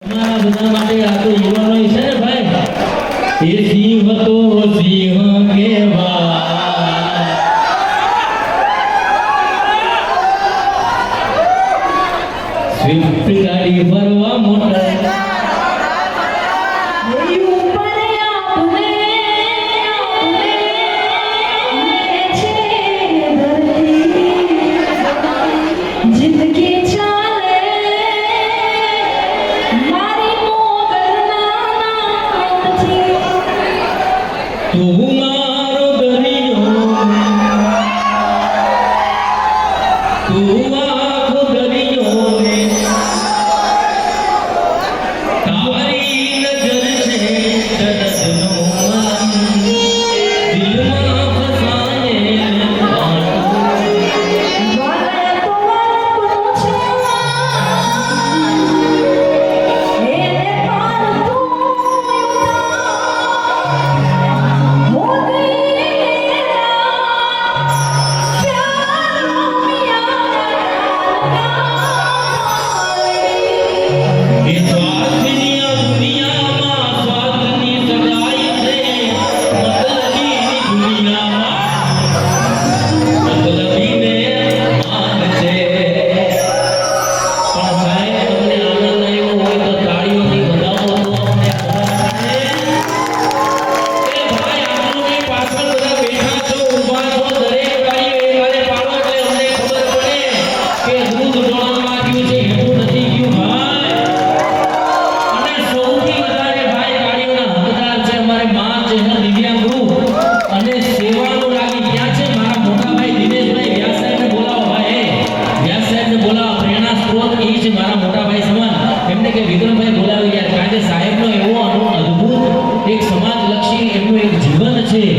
તમારા બધા માટે આ તો યુવાનો છે ને ભાઈ, એ સિંહ તો સિંહ કેવા, સ્વિફ્ટ ગાડી ભરવા મોટર એક સમાજલક્ષી એમનું એક જીવન છે।